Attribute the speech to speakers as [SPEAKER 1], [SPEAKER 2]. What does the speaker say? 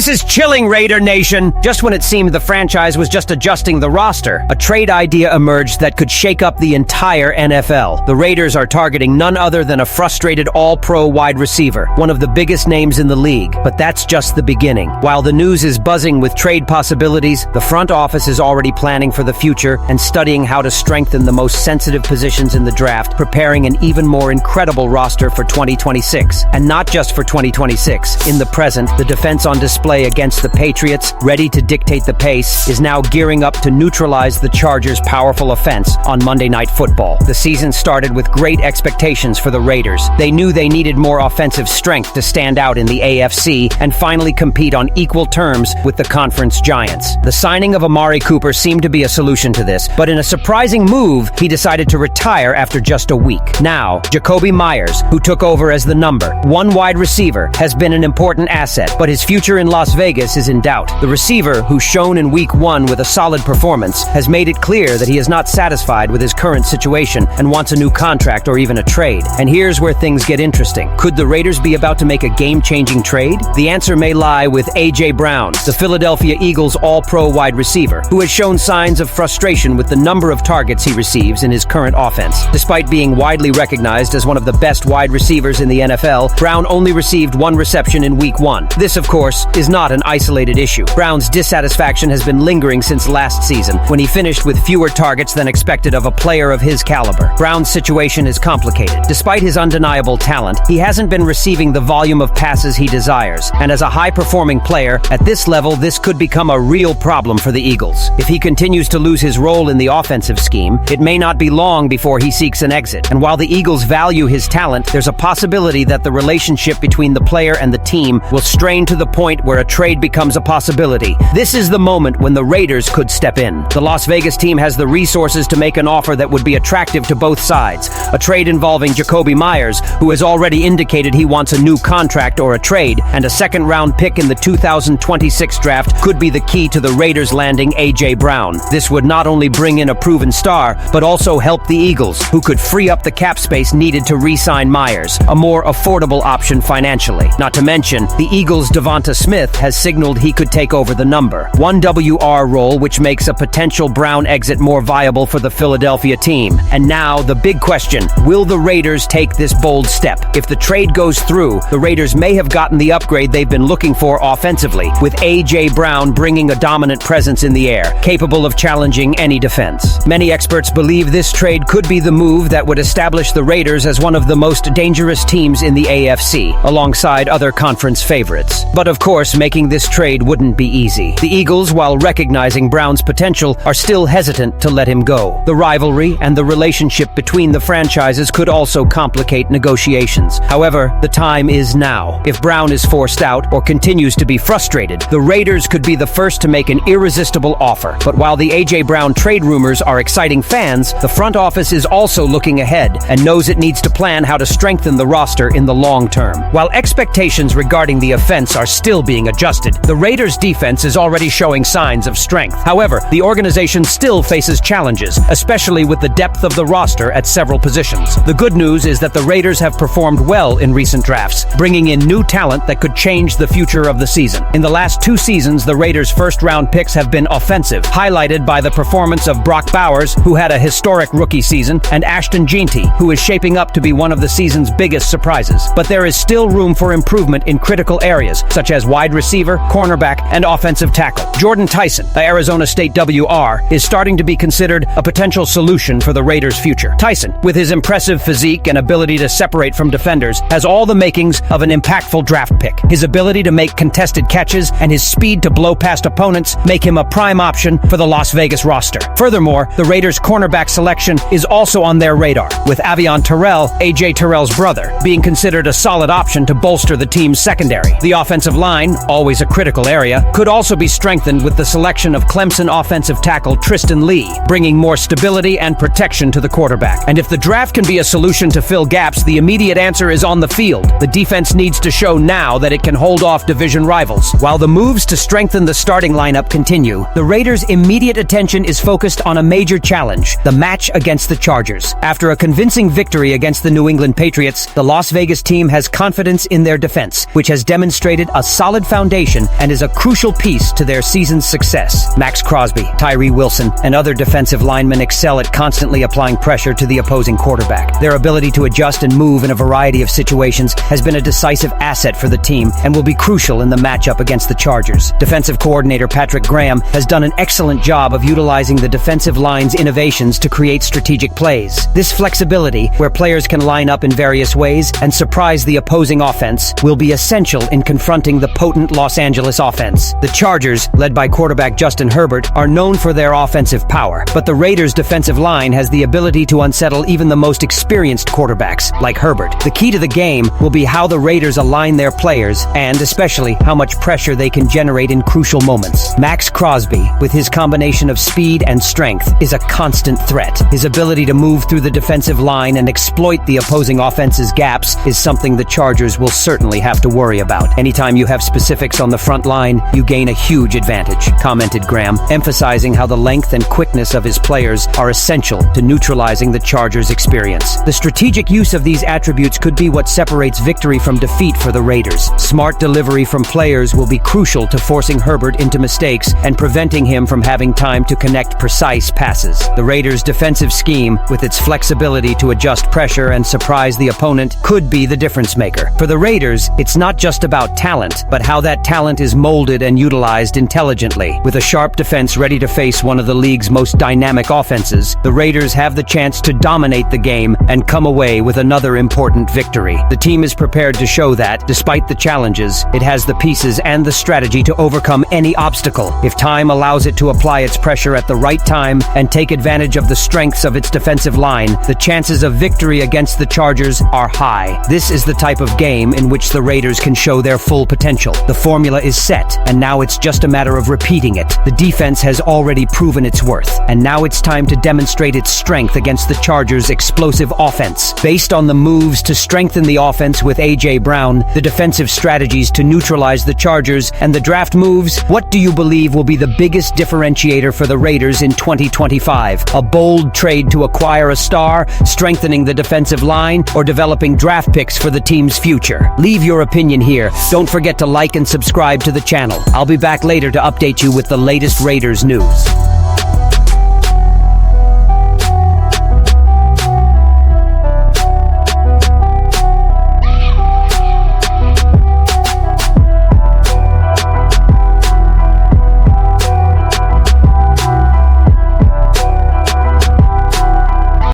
[SPEAKER 1] This is chilling, Raider Nation! Just when it seemed the franchise was just adjusting the roster, a trade idea emerged that could shake up the entire NFL. The Raiders are targeting none other than a frustrated all-pro wide receiver, one of the biggest names in the league. But that's just the beginning. While the news is buzzing with trade possibilities, the front office is already planning for the future and studying how to strengthen the most sensitive positions in the draft, preparing an even more incredible roster for 2026. And not just for 2026. In the present, the defense on display against the Patriots, ready to dictate the pace, is now gearing up to neutralize the Chargers' powerful offense on Monday Night Football. The season started with great expectations for the Raiders. They knew they needed more offensive strength to stand out in the AFC and finally compete on equal terms with the conference giants. The signing of Amari Cooper seemed to be a solution to this, but in a surprising move, he decided to retire after just a week. Now, Jakobi Meyers, who took over as the number one wide receiver, has been an important asset, but his future in Las Vegas is in doubt. The receiver, who's shown in Week 1 with a solid performance, has made it clear that he is not satisfied with his current situation and wants a new contract or even a trade. And here's where things get interesting. Could the Raiders be about to make a game-changing trade? The answer may lie with A.J. Brown, the Philadelphia Eagles all-pro wide receiver, who has shown signs of frustration with the number of targets he receives in his current offense. Despite being widely recognized as one of the best wide receivers in the NFL, Brown only received one reception in Week 1. This, of course, is not an isolated issue. Brown's dissatisfaction has been lingering since last season, when he finished with fewer targets than expected of a player of his caliber. Brown's situation is complicated. Despite his undeniable talent, he hasn't been receiving the volume of passes he desires, and as a high-performing player, at this level, this could become a real problem for the Eagles. If he continues to lose his role in the offensive scheme, it may not be long before he seeks an exit. And while the Eagles value his talent, there's a possibility that the relationship between the player and the team will strain to the point where a trade becomes a possibility. This is the moment when the Raiders could step in. The Las Vegas team has the resources to make an offer that would be attractive to both sides. A trade involving Jakobi Meyers, who has already indicated he wants a new contract or a trade, and a second-round pick in the 2026 draft could be the key to the Raiders landing A.J. Brown. This would not only bring in a proven star, but also help the Eagles, who could free up the cap space needed to re-sign Meyers, a more affordable option financially. Not to mention, the Eagles' Devonta Smith has signaled he could take over the number one WR role, which makes a potential Brown exit more viable for the Philadelphia team. And now, the big question, will the Raiders take this bold step? If the trade goes through, the Raiders may have gotten the upgrade they've been looking for offensively, with A.J. Brown bringing a dominant presence in the air, capable of challenging any defense. Many experts believe this trade could be the move that would establish the Raiders as one of the most dangerous teams in the AFC, alongside other conference favorites. But of course, making this trade wouldn't be easy. The Eagles, while recognizing Brown's potential, are still hesitant to let him go. The rivalry and the relationship between the franchises could also complicate negotiations. However, the time is now. If Brown is forced out or continues to be frustrated, the Raiders could be the first to make an irresistible offer. But while the A.J. Brown trade rumors are exciting fans, the front office is also looking ahead and knows it needs to plan how to strengthen the roster in the long term. While expectations regarding the offense are still being adjusted, the Raiders' defense is already showing signs of strength. However, the organization still faces challenges, especially with the depth of the roster at several positions. The good news is that the Raiders have performed well in recent drafts, bringing in new talent that could change the future of the season. In the last 2 seasons, the Raiders' first-round picks have been offensive, highlighted by the performance of Brock Bowers, who had a historic rookie season, and Ashton Jeanty, who is shaping up to be one of the season's biggest surprises. But there is still room for improvement in critical areas, such as wide receiver, cornerback, and offensive tackle. Jordan Tyson, the Arizona State WR, is starting to be considered a potential solution for the Raiders' future. Tyson, with his impressive physique and ability to separate from defenders, has all the makings of an impactful draft pick. His ability to make contested catches and his speed to blow past opponents make him a prime option for the Las Vegas roster. Furthermore, the Raiders' cornerback selection is also on their radar, with Avion Terrell, A.J. Terrell's brother, being considered a solid option to bolster the team's secondary. The offensive line, always a critical area, could also be strengthened with the selection of Clemson offensive tackle Tristan Lee, bringing more stability and protection to the quarterback. And if the draft can be a solution to fill gaps, the immediate answer is on the field. The defense needs to show now that it can hold off division rivals. While the moves to strengthen the starting lineup continue, the Raiders' immediate attention is focused on a major challenge, the match against the Chargers. After a convincing victory against the New England Patriots, the Las Vegas team has confidence in their defense, which has demonstrated a solid foundation and is a crucial piece to their season's success. Max Crosby, Tyree Wilson, and other defensive linemen excel at constantly applying pressure to the opposing quarterback. Their ability to adjust and move in a variety of situations has been a decisive asset for the team and will be crucial in the matchup against the Chargers. Defensive coordinator Patrick Graham has done an excellent job of utilizing the defensive line's innovations to create strategic plays. This flexibility, where players can line up in various ways and surprise the opposing offense, will be essential in confronting the potent Los Angeles offense. The Chargers, led by quarterback Justin Herbert, are known for their offensive power, but the Raiders' defensive line has the ability to unsettle even the most experienced quarterbacks, like Herbert. The key to the game will be how the Raiders align their players and, especially, how much pressure they can generate in crucial moments. Max Crosby, with his combination of speed and strength, is a constant threat. His ability to move through the defensive line and exploit the opposing offense's gaps is something the Chargers will certainly have to worry about. Anytime you have specifics on the front line, you gain a huge advantage, commented Graham, emphasizing how the length and quickness of his players are essential to neutralizing the Chargers' experience. The strategic use of these attributes could be what separates victory from defeat for the Raiders. Smart delivery from players will be crucial to forcing Herbert into mistakes and preventing him from having time to connect precise passes. The Raiders' defensive scheme, with its flexibility to adjust pressure and surprise the opponent, could be the difference maker. For the Raiders, it's not just about talent, but how that talent is molded and utilized intelligently. With a sharp defense ready to face one of the league's most dynamic offenses, the Raiders have the chance to dominate the game and come away with another important victory. The team is prepared to show that, despite the challenges, it has the pieces and the strategy to overcome any obstacle. If time allows it to apply its pressure at the right time and take advantage of the strengths of its defensive line, the chances of victory against the Chargers are high. This is the type of game in which the Raiders can show their full potential. The formula is set, and now it's just a matter of repeating it. The defense has already proven its worth, and now it's time to demonstrate its strength against the Chargers' explosive offense. Based on the moves to strengthen the offense with A.J. Brown, the defensive strategies to neutralize the Chargers, and the draft moves, what do you believe will be the biggest differentiator for the Raiders in 2025? A bold trade to acquire a star, strengthening the defensive line, or developing draft picks for the team's future? Leave your opinion here. Don't forget to like and subscribe to the channel. I'll be back later to update you with the latest Raiders news.